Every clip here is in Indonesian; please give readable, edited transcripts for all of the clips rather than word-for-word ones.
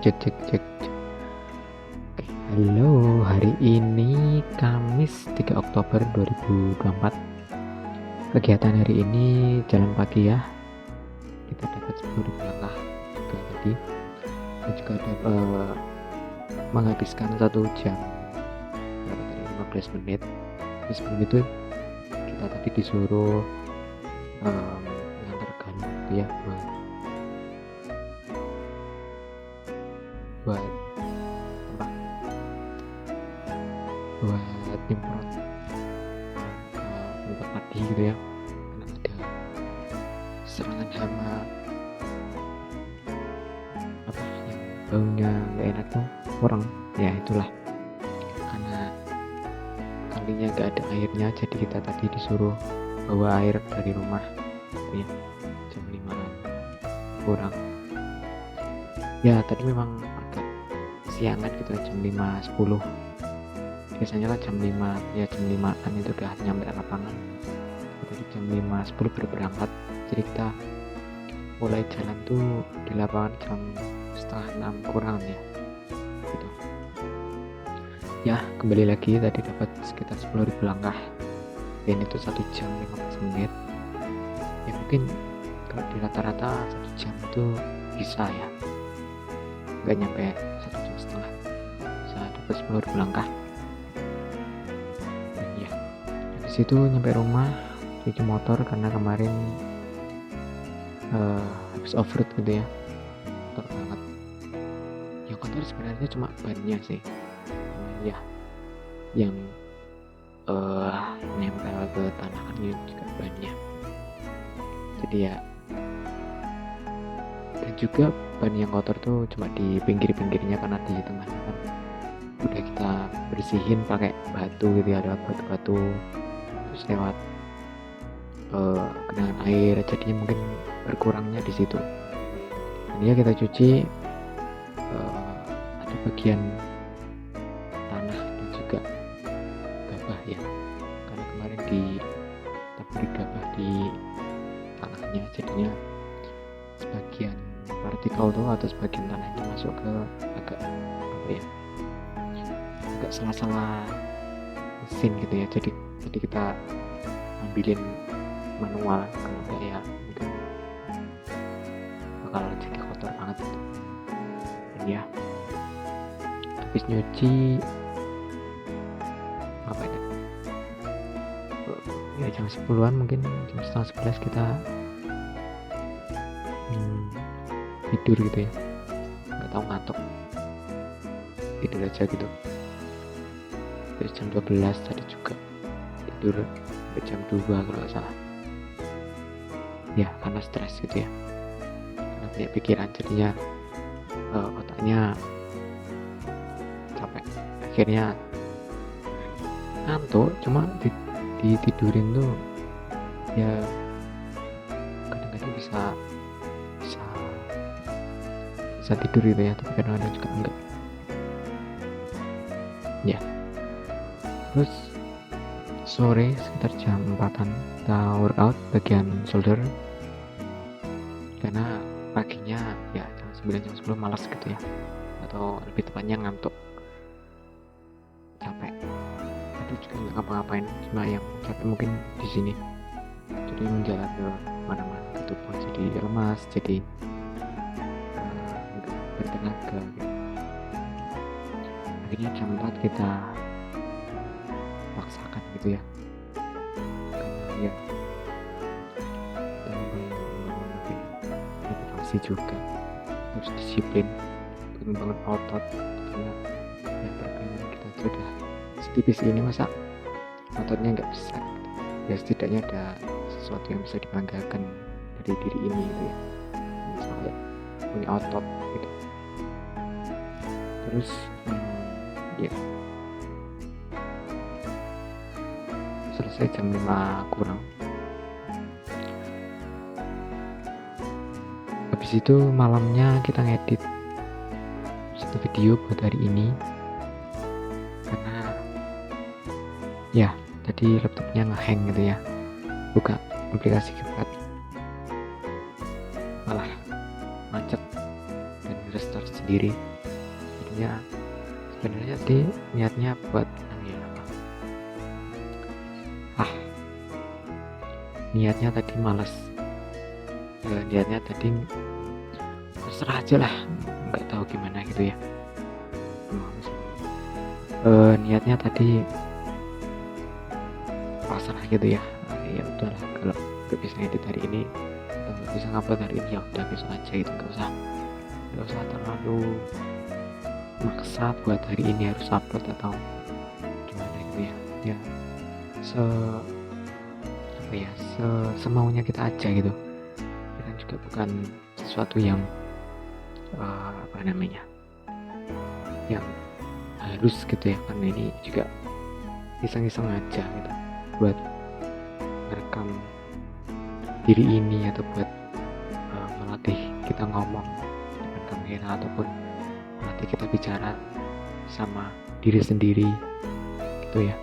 cek cek cek. Oke, halo, hari ini Kamis 3 Oktober 2024. Kegiatan hari ini jalan pagi ya. Kita dapat 10.000 langkah juga tadi. Dan juga menghabiskan 1 jam berapa tadi 15 menit. Tapi sebelum itu kita tadi disuruh mengantarkan gitu ya buat apa buat nyemprot tempat padi gitu ya, karena ada serangan hama apa yang baunya nggak enak tuh kurang ya, itulah karena kalinya nggak ada airnya, jadi kita tadi disuruh bawa air dari rumah gitu ya, jam 5 kurang ya. Tadi memang agak siangan gitu, jam 5.10. Biasanya kan jam 5 ya, jam 5-an itu udah nyampe lapangan. Tadi jam 5.10 baru berangkat, jadi kita mulai jalan tuh di lapangan jam setengah 6 kurang ya gitu ya. Kembali lagi tadi dapat sekitar 10.000 langkah, dan itu 1 jam 15 menit ya. Mungkin kalau di rata-rata 1 jam itu bisa ya, nggak nyampe 1,5 jam bisa dapat 10.000 langkah ya. Di situ nyampe rumah cuci motor karena kemarin habis off-road gitu ya, kotor banget. Yang kotor sebenarnya cuma bannya sih ya, yang nempel ke tanah kan juga bannya. Jadi ya, dan juga ban yang kotor tuh cuma di pinggir-pinggirnya, karena di tengahnya kan udah kita bersihin pakai batu gitu ya, lewat batu-batu terus lewat genangan air, jadinya mungkin berkurangnya di situ. Dan ya kita cuci ada bagian tanah dan juga gabah ya, karena kemarin ditaburi gabah di tanahnya, jadinya sebagian partikel tuh atau sebagian tanahnya masuk ke agak apa ya, agak sela-sela mesin gitu ya, jadi kita ambilin manual, kalau enggak ya mungkin bakal jadi kotor banget gitu. Dan ya habis nyuci apa ya jam 10-an, mungkin jam setengah 11 kita tidur gitu ya, nggak tahu ngantuk, tidur aja gitu. Terus jam 12 tadi juga tidur sampai jam 2 kalau nggak salah ya, karena stres gitu ya, karena banyak pikiran, jadinya otaknya capek, akhirnya ngantuk. Cuma ditidurin tuh ya kadang-kadang bisa tidur gitu ya, tapi kadang-kadang juga enggak ya. Terus sore sekitar jam 4-an kita workout bagian shoulder, karena paginya ya jam 9 jam 10 malas gitu ya, atau lebih tepatnya ngantuk, capek. Tadi juga nggak ngapa-ngapain, cuma yang capek mungkin di sini, jadi menjalar ke mana-mana ke tubuh, jadi lemas, jadi nggak bertenaga gitu. Akhirnya jam 4 kita paksakan gitu ya, karena ya motivasi juga, harus disiplin membangun otot, karena ya perkembangan kita sudah setipis ini, masa ototnya nggak besar gitu. Ya setidaknya ada sesuatu yang bisa dibanggakan dari diri ini gitu ya, misalnya punya otot gitu. Terus ya selesai jam 5 kurang. Habis itu malamnya kita ngedit satu video buat hari ini, karena ya tadi laptopnya ngehang gitu ya, buka aplikasi CapCut malah macet dan restart sendiri. sebenarnya tadi niatnya buat niatnya tadi malas, niatnya tadi terserah aja lah, nggak tahu gimana gitu ya. Niatnya tadi pasrah gitu ya, ya udahlah, kalau nggak bisa edit hari ini atau nggak bisa ngupload hari ini, ya udah besok aja gitu, nggak usah terlalu maksa buat hari ini harus upload atau gimana gitu ya. Ya semaunya kita aja gitu. Kita juga bukan sesuatu yang yang harus gitu ya, karena ini juga iseng-iseng aja gitu, buat merekam diri ini atau buat melatih kita ngomong depan kamera ataupun melatih kita bicara sama diri sendiri gitu ya.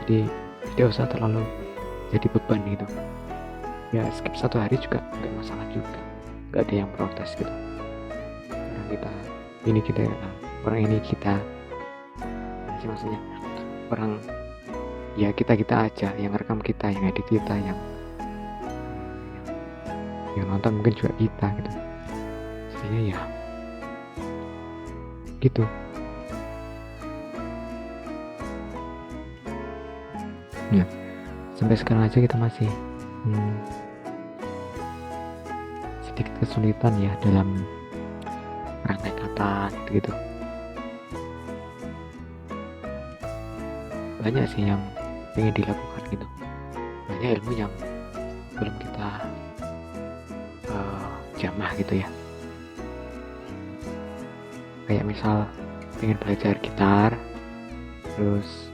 Jadi tidak usah terlalu jadi beban gitu ya. Skip 1 hari juga nggak masalah juga, nggak ada yang protes gitu, karena orang ini kita sih, maksudnya orang ya kita aja yang rekam kita, yang edit kita, yang nonton mungkin juga kita gitu. Jadinya ya gitu. Ya sampai sekarang aja kita masih sedikit kesulitan ya dalam rangkai kata gitu. Banyak sih yang ingin dilakukan gitu, banyak ilmu yang belum kita jamah gitu ya. Kayak misal pengen belajar gitar, terus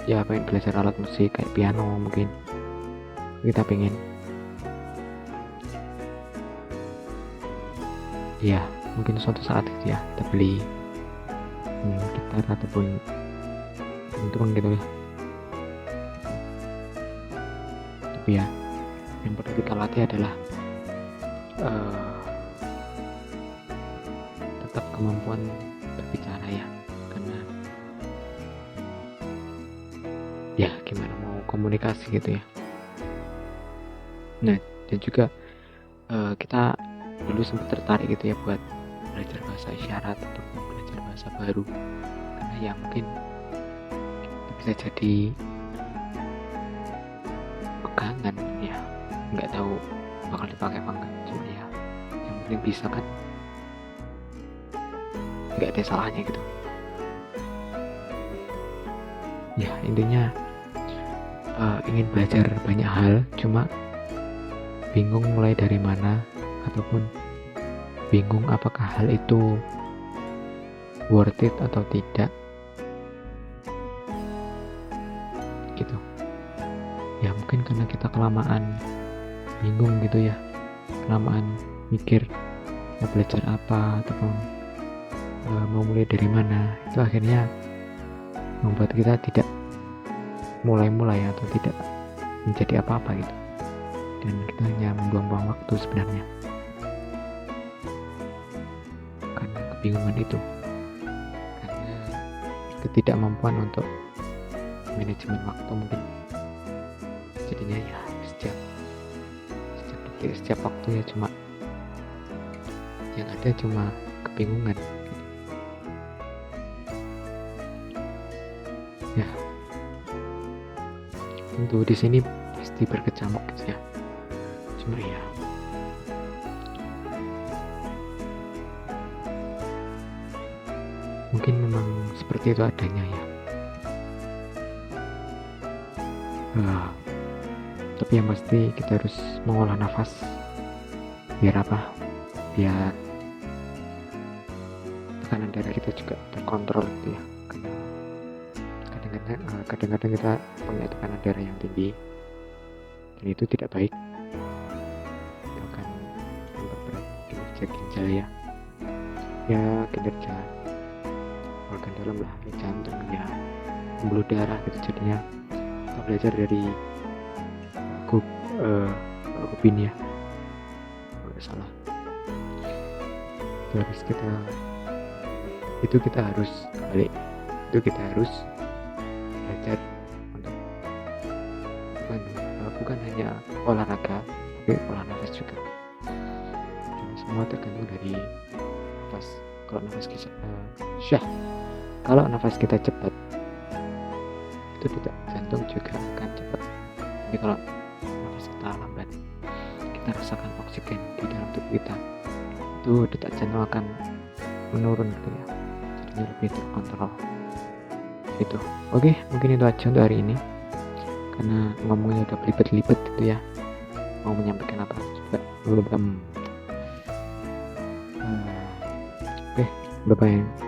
ya pengen belajar alat musik kayak piano, mungkin kita pengen ya mungkin suatu saat gitu ya kita beli gitar ataupun instrumen gitu ya. Tapi ya yang perlu kita latih adalah tetap kemampuan berbicara ya, karena ya gimana mau komunikasi gitu ya. Nah, dan juga kita dulu sempat tertarik gitu ya buat belajar bahasa isyarat atau belajar bahasa baru, karena ya mungkin bisa jadi pegangan ya, nggak tahu bakal dipakai apa enggak, cuma ya yang penting bisa kan, nggak ada salahnya gitu ya. Intinya ingin belajar banyak hal, cuma bingung mulai dari mana, ataupun bingung apakah hal itu worth it atau tidak gitu ya. Mungkin karena kita kelamaan bingung gitu ya, kelamaan mikir mau belajar apa ataupun mau mulai dari mana, itu akhirnya membuat kita tidak mulai atau tidak menjadi apa-apa gitu, dan kita hanya membuang-buang waktu sebenarnya karena kebingungan itu, karena ketidakmampuan untuk manajemen waktu mungkin. Jadinya ya setiap waktu ya cuma yang ada cuma kebingungan gitu. Ya tentu di sini pasti berkecamuk gitu ya, cuma ya mungkin memang seperti itu adanya ya. Tapi yang pasti kita harus mengolah nafas biar tekanan darah kita juga terkontrol gitu ya, karena kadang-kadang kita punya tekanan darah yang tinggi dan itu tidak baik, itu akan memperberat kinerja ginjal ya kinerja organ dalam lah, ya jantung ya, pembuluh darah gitu. Jadinya kita belajar dari Rubin ya kalau nggak salah, itu harus kita itu kita harus balik, itu kita harus belajar untuk bukan hanya olahraga tapi olah nafas juga. Dan semua tergantung dari nafas. Kalau nafas kita cepat itu detak jantung juga akan cepat. Tapi kalau nafas kita lambat, kita rasakan oksigen di dalam tubuh kita, itu detak jantung akan menurun gitu ya, jadinya lebih terkontrol gitu. Oke, mungkin itu aja untuk hari ini, karena ngomongnya udah belibet-libet gitu ya, mau menyampaikan apa coba belum. Oke, bye bye.